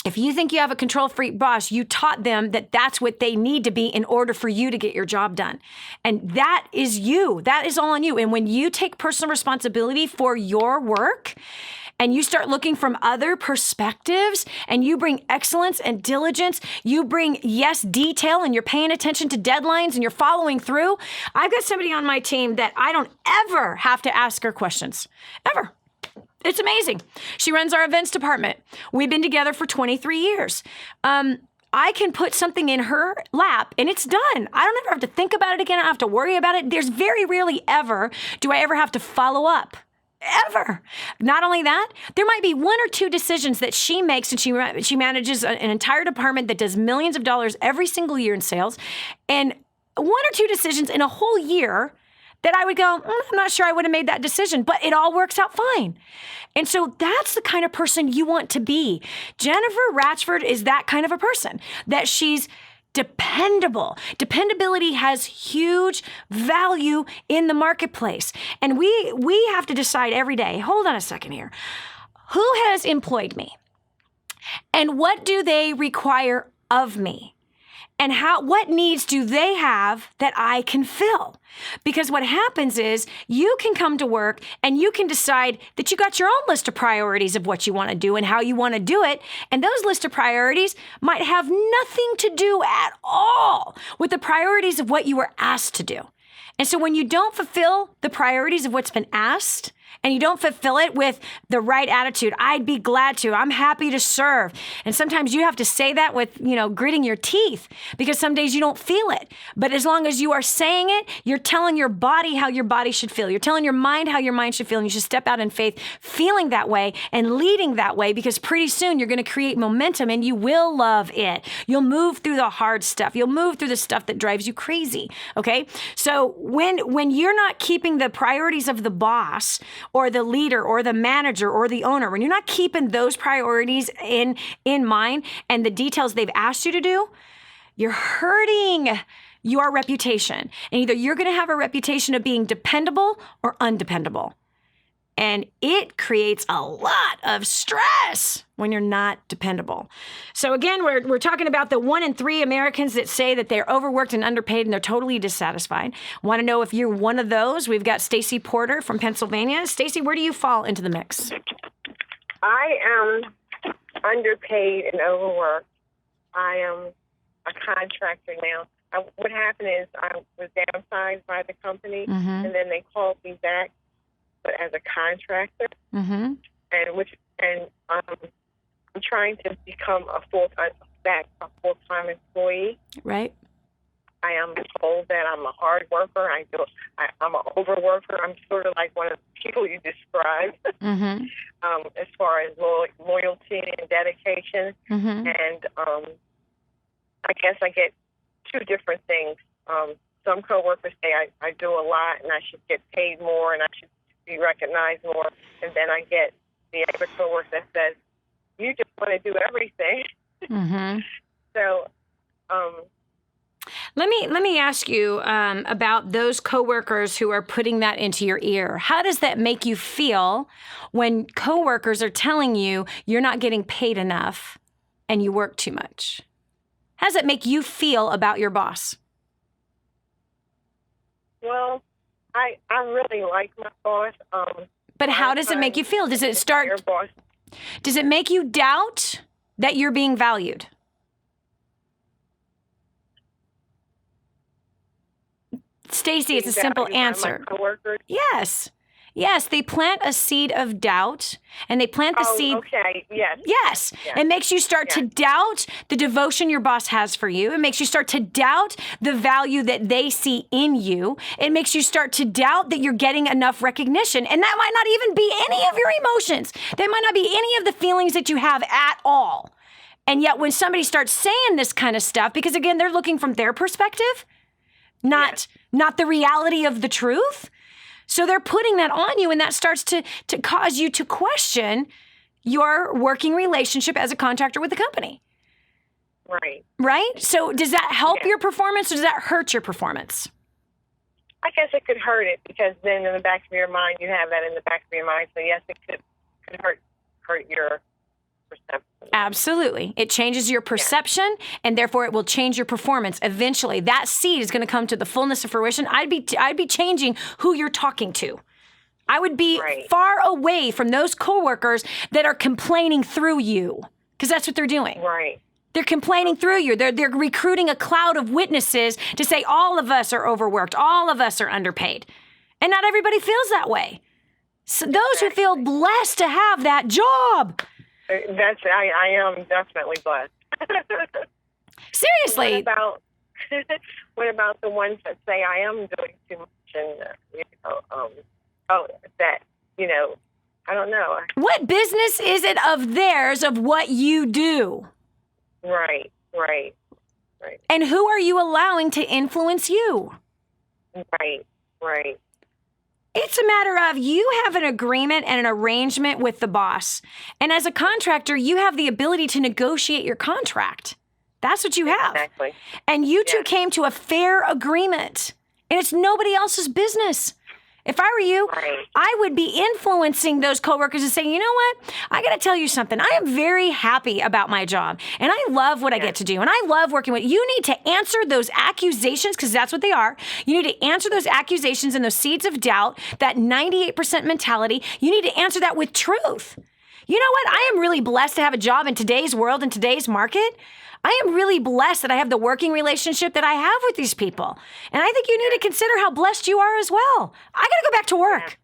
If you think you have a control freak boss, you taught them that that's what they need to be in order for you to get your job done. And that is you. That is all on you. And when you take personal responsibility for your work and you start looking from other perspectives and you bring excellence and diligence, you bring, yes, detail, and you're paying attention to deadlines and you're following through. I've got somebody on my team that I don't ever have to ask her questions. Ever. It's amazing. She runs our events department. We've been together for 23 years. I can put something in her lap and it's done. I don't ever have to think about it again. I don't have to worry about it. There's very rarely ever do I ever have to follow up. Ever. Not only that, there might be one or two decisions that she makes, and she manages an entire department that does millions of dollars every single year in sales, and one or two decisions in a whole year that I would go, I'm not sure I would have made that decision, but it all works out fine. And so that's the kind of person you want to be. Jennifer Ratchford is that kind of a person, that she's dependable. Dependability has huge value in the marketplace. And we have to decide every day, hold on a second here, who has employed me? And what do they require of me? And what needs do they have that I can fill? Because what happens is you can come to work and you can decide that you got your own list of priorities of what you want to do and how you want to do it. And those list of priorities might have nothing to do at all with the priorities of what you were asked to do. And so when you don't fulfill the priorities of what's been asked, and you don't fulfill it with the right attitude, I'd be glad to, I'm happy to serve. And sometimes you have to say that with, gritting your teeth, because some days you don't feel it. But as long as you are saying it, you're telling your body how your body should feel. You're telling your mind how your mind should feel. And you should step out in faith, feeling that way and leading that way, because pretty soon you're going to create momentum and you will love it. You'll move through the hard stuff. You'll move through the stuff that drives you crazy. Okay. So when you're not keeping the priorities of the boss or the leader or the manager or the owner, when you're not keeping those priorities in mind and the details they've asked you to do, you're hurting your reputation. And either you're going to have a reputation of being dependable or undependable. And it creates a lot of stress when you're not dependable. So again, we're talking about the 1 in 3 Americans that say that they're overworked and underpaid and they're totally dissatisfied. Want to know if you're one of those? We've got Stacy Porter from Pennsylvania. Stacy, where do you fall into the mix? I am underpaid and overworked. I am a contractor now. What happened is I was downsized by the company, and then they called me back, but as a contractor, and I'm trying to become a full-time employee. Right. I am told that I'm a hard worker. I'm an overworker. I'm sort of like one of the people you described, as far as loyalty and dedication. And I guess I get two different things. Some coworkers say I do a lot and I should get paid more and I should be recognized more. And then I get the other coworker that says, you just want to do everything. So, let me ask you about those coworkers who are putting that into your ear. How does that make you feel when coworkers are telling you you're not getting paid enough and you work too much? How does that make you feel about your boss? Well, I really like my boss. But how does it make you feel? Does it make you doubt that you're being valued? Stacy, it's a simple answer. Yes. Yes, they plant a seed of doubt, and they plant the seed. Okay, yes. Yes. It makes you start to doubt the devotion your boss has for you. It makes you start to doubt the value that they see in you. It makes you start to doubt that you're getting enough recognition, and that might not even be any of your emotions. That might not be any of the feelings that you have at all. And yet when somebody starts saying this kind of stuff, because again, they're looking from their perspective, not the reality of the truth. So they're putting that on you, and that starts to cause you to question your working relationship as a contractor with the company. Right. Right? So does that help your performance, or does that hurt your performance? I guess it could hurt it, because then in the back of your mind, you have that in the back of your mind. So yes, it could hurt your perception. Absolutely. It changes your perception, and therefore it will change your performance. Eventually, that seed is going to come to the fullness of fruition. I'd be changing who you're talking to. I would be far away from those coworkers that are complaining through you, because that's what they're doing. Right. They're complaining through you. They're recruiting a cloud of witnesses to say all of us are overworked, all of us are underpaid. And not everybody feels that way. So those who feel blessed to have that job. I am definitely blessed. Seriously. What about the ones that say I am doing too much and I don't know. What business is it of theirs of what you do? Right. And who are you allowing to influence you? Right. It's a matter of you have an agreement and an arrangement with the boss. And as a contractor, you have the ability to negotiate your contract. That's what you have. Exactly. And you two came to a fair agreement. And it's nobody else's business. If I were you, I would be influencing those coworkers and saying, you know what? I got to tell you something. I am very happy about my job, and I love what I get to do, and I love working with you. You need to answer those accusations, because that's what they are. You need to answer those accusations and those seeds of doubt, that 98% mentality. You need to answer that with truth. You know what? I am really blessed to have a job in today's world, in today's market. I am really blessed that I have the working relationship that I have with these people. And I think you need to consider how blessed you are as well. I got to go back to work.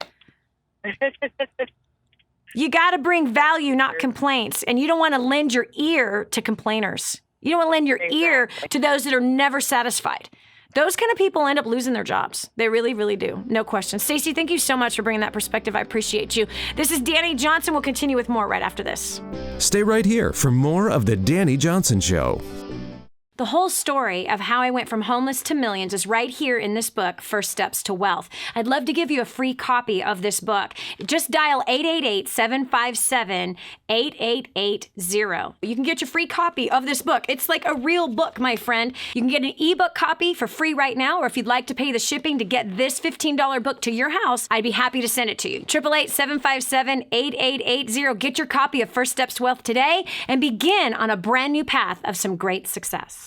You got to bring value, not complaints. And you don't want to lend your ear to complainers. You don't want to lend your ear to those that are never satisfied. Those kind of people end up losing their jobs. They really, really do. No question. Stacey, thank you so much for bringing that perspective. I appreciate you. This is Dani Johnson. We'll continue with more right after this. Stay right here for more of The Dani Johnson Show. The whole story of how I went from homeless to millions is right here in this book, First Steps to Wealth. I'd love to give you a free copy of this book. Just dial 888-757-8880. You can get your free copy of this book. It's like a real book, my friend. You can get an ebook copy for free right now, or if you'd like to pay the shipping to get this $15 book to your house, I'd be happy to send it to you. 888-757-8880. Get your copy of First Steps to Wealth today and begin on a brand new path of some great success.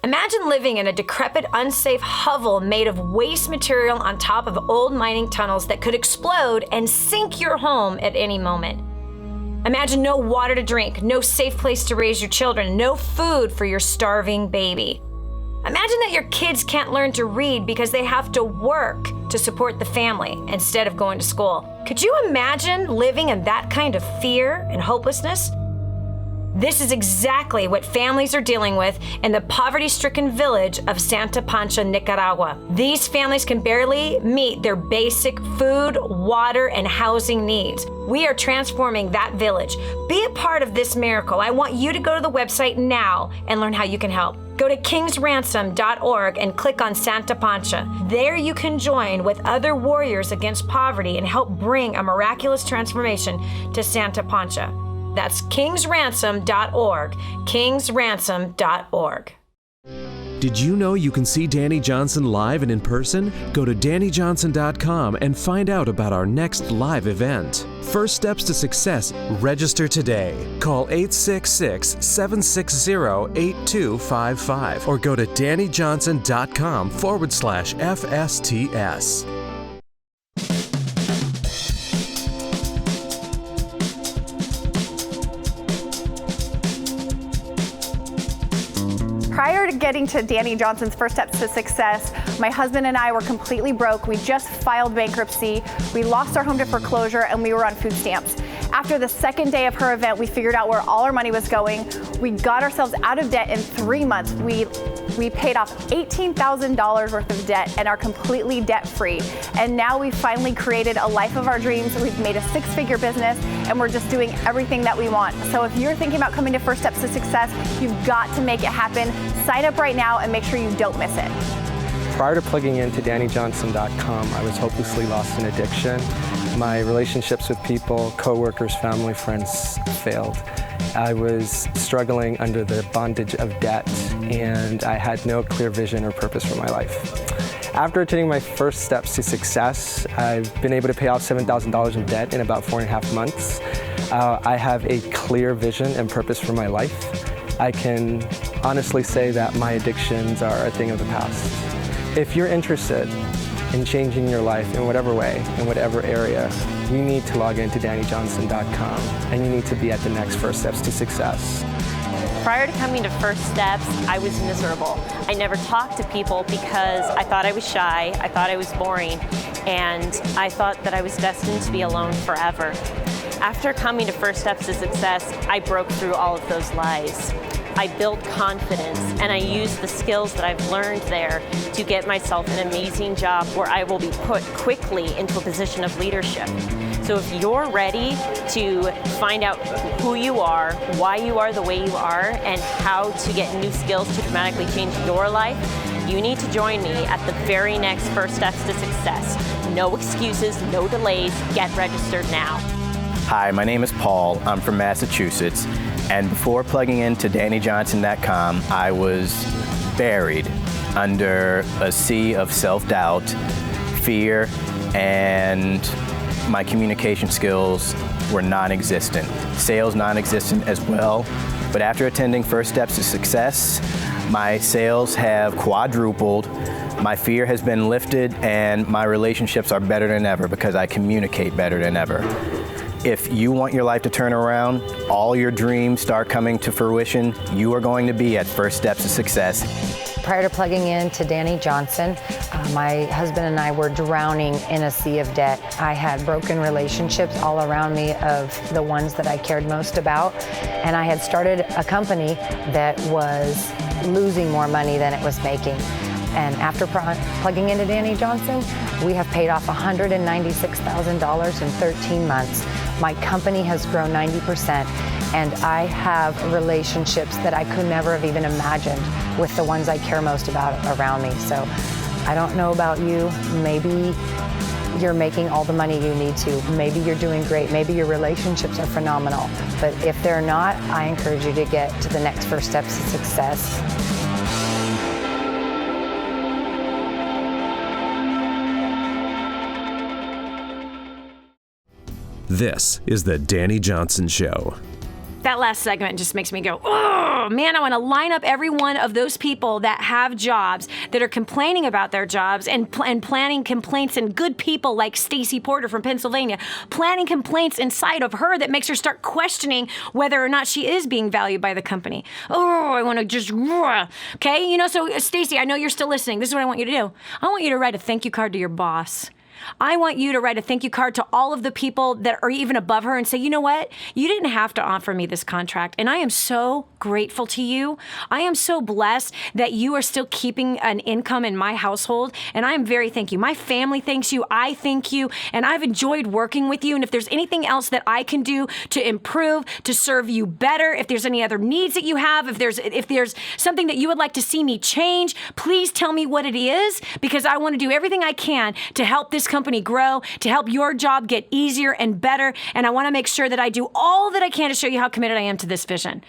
Imagine living in a decrepit, unsafe hovel made of waste material on top of old mining tunnels that could explode and sink your home at any moment. Imagine no water to drink, no safe place to raise your children, no food for your starving baby. Imagine that your kids can't learn to read because they have to work to support the family instead of going to school. Could you imagine living in that kind of fear and hopelessness? This is exactly what families are dealing with in the poverty-stricken village of Santa Pancha, Nicaragua. These families can barely meet their basic food, water, and housing needs. We are transforming that village. Be a part of this miracle. I want you to go to the website now and learn how you can help. Go to kingsransom.org and click on Santa Pancha. There you can join with other warriors against poverty and help bring a miraculous transformation to Santa Pancha. That's kingsransom.org, kingsransom.org. Did you know you can see Dani Johnson live and in person? Go to DaniJohnson.com and find out about our next live event. First Steps to Success. Register today. Call 866-760-8255 or go to DaniJohnson.com/FSTS. Prior to getting to Dani Johnson's First Steps to Success, my husband and I were completely broke. We just filed bankruptcy. We lost our home to foreclosure and we were on food stamps. After the second day of her event, we figured out where all our money was going. We got ourselves out of debt in 3 months. We paid off $18,000 worth of debt and are completely debt-free. And now we've finally created a life of our dreams. We've made a six-figure business and we're just doing everything that we want. So if you're thinking about coming to First Steps to Success, you've got to make it happen. Sign up right now and make sure you don't miss it. Prior to plugging into DaniJohnson.com, I was hopelessly lost in addiction. My relationships with people, coworkers, family, friends failed. I was struggling under the bondage of debt, and I had no clear vision or purpose for my life. After taking my first steps to success, I've been able to pay off $7,000 in debt in about 4.5 months. I have a clear vision and purpose for my life. I can honestly say that my addictions are a thing of the past. If you're interested in changing your life in whatever way, in whatever area, you need to log into DaniJohnson.com and you need to be at the next First Steps to Success. Prior to coming to First Steps, I was miserable. I never talked to people because I thought I was shy, I thought I was boring, and I thought that I was destined to be alone forever. After coming to First Steps to Success, I broke through all of those lies. I built confidence and I used the skills that I've learned there to get myself an amazing job where I will be put quickly into a position of leadership. So if you're ready to find out who you are, why you are the way you are, and how to get new skills to dramatically change your life, you need to join me at the very next First Steps to Success. No excuses, no delays, get registered now. Hi, my name is Paul. I'm from Massachusetts. And before plugging into DaniJohnson.com, I was buried under a sea of self-doubt, fear, and my communication skills were non-existent. Sales non-existent as well. But after attending First Steps to Success, my sales have quadrupled, my fear has been lifted, and my relationships are better than ever because I communicate better than ever. If you want your life to turn around, all your dreams start coming to fruition, you are going to be at First Steps to Success. Prior to plugging in to Dani Johnson, my husband and I were drowning in a sea of debt. I had broken relationships all around me of the ones that I cared most about, and I had started a company that was losing more money than it was making. And after plugging into Dani Johnson, we have paid off $196,000 in 13 months. My company has grown 90%, and I have relationships that I could never have even imagined with the ones I care most about around me. So I don't know about you. Maybe you're making all the money you need to. Maybe you're doing great. Maybe your relationships are phenomenal. But if they're not, I encourage you to get to the next first steps to success. This is the Dani Johnson Show. That last segment just makes me go, oh, man, I want to line up every one of those people that have jobs, that are complaining about their jobs and planning complaints, and good people like Stacy Porter from Pennsylvania, planning complaints inside of her that makes her start questioning whether or not she is being valued by the company. Oh, I want to just, okay? So Stacy, I know you're still listening. This is what I want you to do. I want you to write a thank you card to your boss. I want you to write a thank you card to all of the people that are even above her and say, you know what? You didn't have to offer me this contract, and I am so grateful to you. I am so blessed that you are still keeping an income in my household, and I am very thank you. My family thanks you. I thank you, and I've enjoyed working with you, and if there's anything else that I can do to improve, to serve you better, if there's any other needs that you have, if there's something that you would like to see me change, please tell me what it is, because I want to do everything I can to help this company grow, to help your job get easier and better. And I want to make sure that I do all that I can to show you how committed I am to this vision.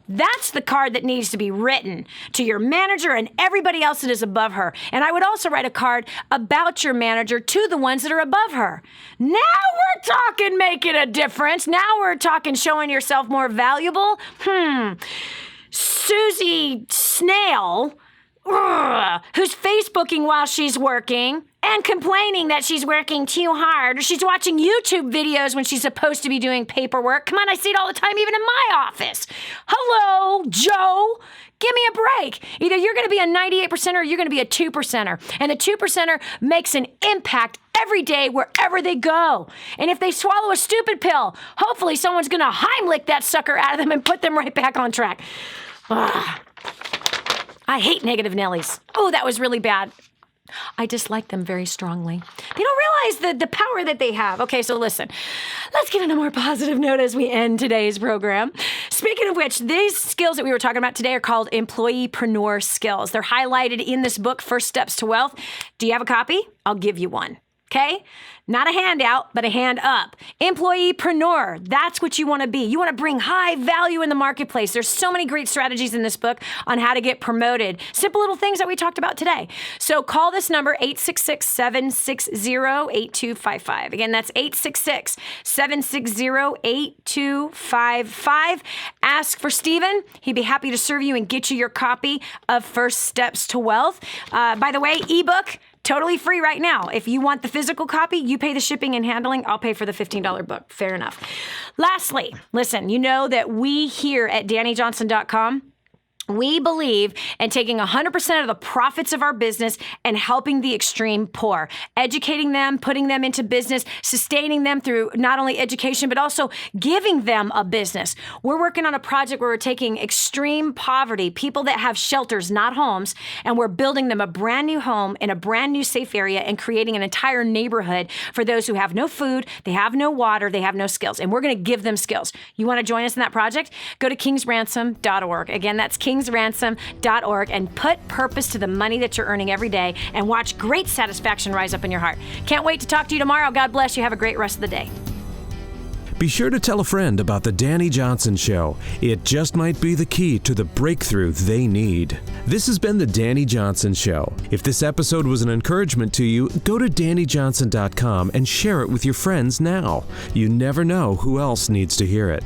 That's the card that needs to be written to your manager and everybody else that is above her. And I would also write a card about your manager to the ones that are above her. Now we're talking making a difference. Now we're talking showing yourself more valuable. Susie Snail, who's Facebooking while she's working and complaining that she's working too hard, or she's watching YouTube videos when she's supposed to be doing paperwork. Come on, I see it all the time, even in my office. Hello, Joe. Give me a break. Either you're going to be a 98%er or you're going to be a 2%er. And the 2%er makes an impact every day wherever they go. And if they swallow a stupid pill, hopefully someone's going to Heimlich that sucker out of them and put them right back on track. I hate negative Nellies. Oh, that was really bad. I dislike them very strongly. They don't realize the power that they have. Okay, so listen. Let's get on a more positive note as we end today's program. Speaking of which, these skills that we were talking about today are called employeepreneur skills. They're highlighted in this book, First Steps to Wealth. Do you have a copy? I'll give you one. Okay? Not a handout, but a hand up. Employeepreneur, that's what you want to be. You want to bring high value in the marketplace. There's so many great strategies in this book on how to get promoted. Simple little things that we talked about today. So call this number, 866-760-8255. Again, that's 866-760-8255. Ask for Stephen. He'd be happy to serve you and get you your copy of First Steps to Wealth. By the way, ebook, totally free right now. If you want the physical copy, you pay the shipping and handling. I'll pay for the $15 book. Fair enough. Lastly, listen, you know that we here at DaniJohnson.com, we believe in taking 100% of the profits of our business and helping the extreme poor, educating them, putting them into business, sustaining them through not only education, but also giving them a business. We're working on a project where we're taking extreme poverty, people that have shelters, not homes, and we're building them a brand new home in a brand new safe area and creating an entire neighborhood for those who have no food, they have no water, they have no skills, and we're going to give them skills. You want to join us in that project? Go to kingsransom.org. Again, that's kingsransom.org, and put purpose to the money that you're earning every day and watch great satisfaction rise up in your heart. Can't wait to talk to you tomorrow. God bless you. Have a great rest of the day. Be sure to tell a friend about the Dani Johnson Show. It just might be the key to the breakthrough they need. This has been the Dani Johnson Show. If this episode was an encouragement to you, go to DaniJohnson.com and share it with your friends now. You never know who else needs to hear it.